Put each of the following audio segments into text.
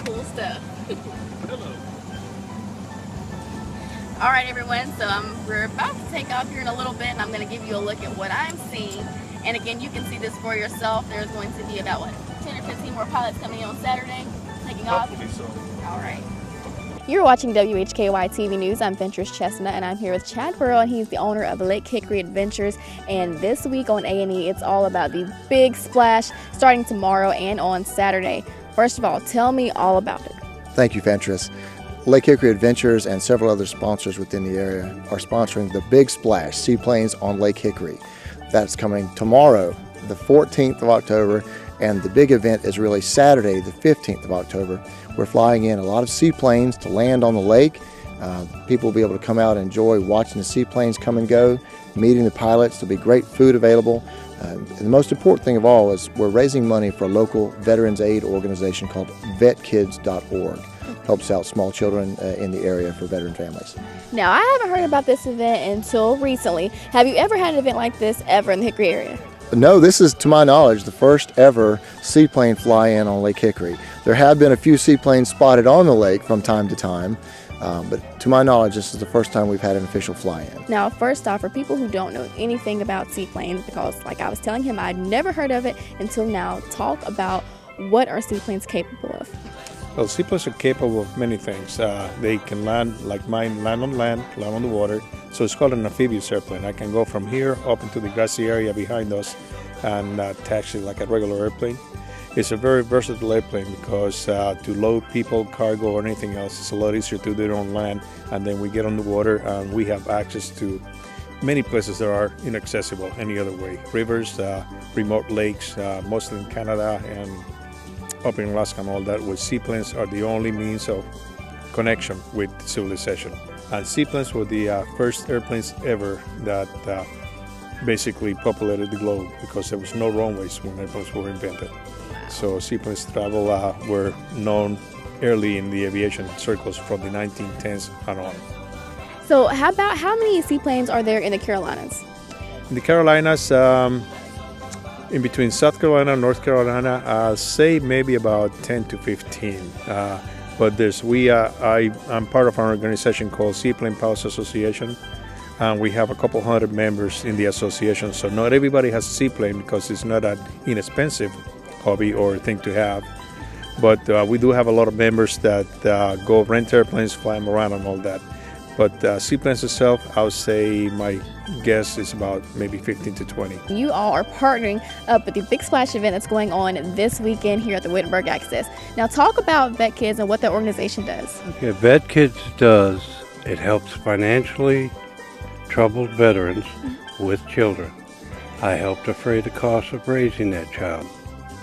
cool stuff. Hello. All right, everyone, so we're about to take off here in a little bit, and I'm going to give you a look at what I'm seeing. And again, you can see this for yourself. There's going to be about, 10 or 15 more pilots coming in on Saturday, taking off. Hopefully so. All right. You're watching WHKY TV News. I'm Ventress Chestnut, and I'm here with Chad Burrow, and he's the owner of Lake Hickory Adventures. And this week on A&E, it's all about the big splash starting tomorrow and on Saturday. First of all, tell me all about it. Thank you, Ventress. Lake Hickory Adventures and several other sponsors within the area are sponsoring the Big Splash Seaplanes on Lake Hickory. That's coming tomorrow, the 14th of October, and the big event is really Saturday, the 15th of October. We're flying in a lot of seaplanes to land on the lake. People will be able to come out and enjoy watching the seaplanes come and go, meeting the pilots. There'll be great food available. And the most important thing of all is we're raising money for a local veterans aid organization called vetkids.org. Helps out small children in the area for veteran families. Now, I haven't heard about this event until recently. Have you ever had an event like this ever in the Hickory area? No, this is, to my knowledge, the first ever seaplane fly-in on Lake Hickory. There have been a few seaplanes spotted on the lake from time to time, but to my knowledge, this is the first time we've had an official fly-in. Now, first off, for people who don't know anything about seaplanes, because like I was telling him, I'd never heard of it until now, talk about what are seaplanes capable of? Well, seaplanes are capable of many things. They can land, like mine, land on the water. So it's called an amphibious airplane. I can go from here up into the grassy area behind us and taxi like a regular airplane. It's a very versatile airplane because to load people, cargo, or anything else, it's a lot easier to do it on land. And then we get on the water and we have access to many places that are inaccessible any other way. Rivers, remote lakes, mostly in Canada and up in Alaska and all that, where seaplanes are the only means of connection with civilization. And seaplanes were the first airplanes ever that basically populated the globe because there was no runways when airplanes were invented. So seaplanes travel were known early in the aviation circles from the 1910s and on. So how many seaplanes are there in the Carolinas? In the Carolinas, in between South Carolina and North Carolina, say maybe about 10 to 15. But I'm part of an organization called Seaplane Pilots Association, and we have a couple hundred members in the association. So not everybody has a seaplane because it's not an inexpensive hobby or thing to have. But we do have a lot of members that go rent airplanes, fly them around and all that. But seaplanes itself, I would say my guess is about maybe 15 to 20. You all are partnering up with the Big Splash event that's going on this weekend here at the Wittenberg Access. Now talk about Vet Kids and what the organization does. Okay, Vet Kids does, it helps financially troubled veterans with children. I help defray the cost of raising that child.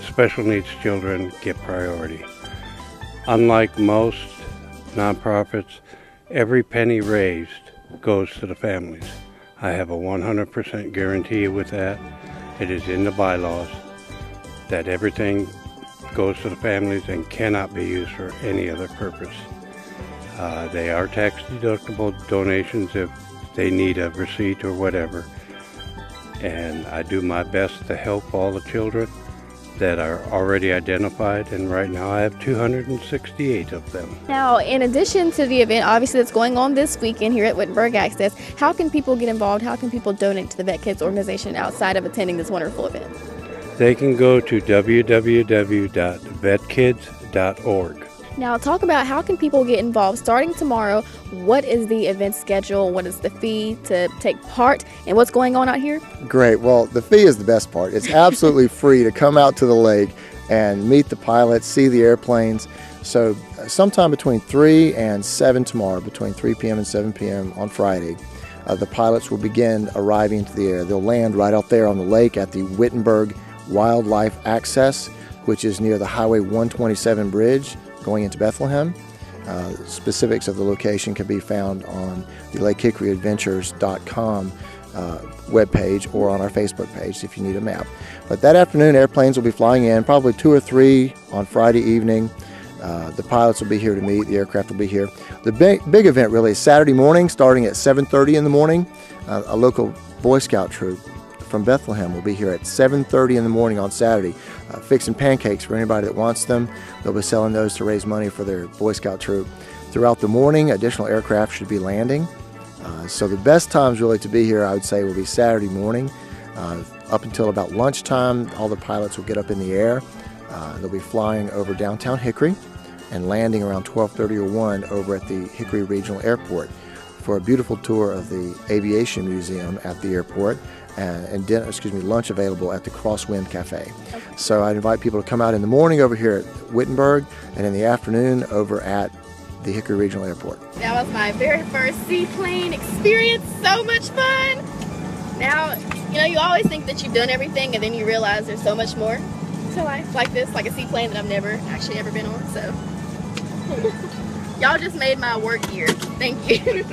Special needs children get priority. Unlike most nonprofits, every penny raised goes to the families. I have a 100% guarantee with that. It is in the bylaws that everything goes to the families and cannot be used for any other purpose. They are tax deductible donations if they need a receipt or whatever. And I do my best to help all the children that are already identified, and right now I have 268 of them. Now, in addition to the event, obviously that's going on this weekend here at Wittenberg Access, how can people get involved? How can people donate to the Vet Kids organization outside of attending this wonderful event? They can go to www.vetkids.org. Now, talk about how can people get involved starting tomorrow. What is the event schedule? What is the fee to take part? And what's going on out here? Great. Well, the fee is the best part. It's absolutely free to come out to the lake and meet the pilots, see the airplanes. So sometime between 3 and 7 tomorrow, between 3 p.m. and 7 p.m. on Friday, the pilots will begin arriving into the air. They'll land right out there on the lake at the Wittenberg Wildlife Access, which is near the Highway 127 bridge going into Bethlehem. Specifics of the location can be found on the LakeHickoryAdventures.com webpage or on our Facebook page if you need a map. But that afternoon, airplanes will be flying in, probably 2 or 3 on Friday evening. The pilots will be here to meet, the aircraft will be here. The big event really is Saturday morning, starting at 7:30 in the morning. A local Boy Scout troop from Bethlehem will be here at 7:30 in the morning on Saturday, fixing pancakes for anybody that wants them. They'll be selling those to raise money for their Boy Scout troop. Throughout the morning, additional aircraft should be landing. So the best times really to be here, I would say, will be Saturday morning. Up until about lunchtime, all the pilots will get up in the air. They'll be flying over downtown Hickory and landing around 12:30 or 1 over at the Hickory Regional Airport for a beautiful tour of the Aviation Museum at the airport and lunch available at the Crosswind Cafe. Okay. So I invite people to come out in the morning over here at Wittenberg and in the afternoon over at the Hickory Regional Airport. That was my very first seaplane experience. So much fun. Now, you always think that you've done everything and then you realize there's so much more to life like this, like a seaplane that I've never actually ever been on. So y'all just made my work year. Thank you.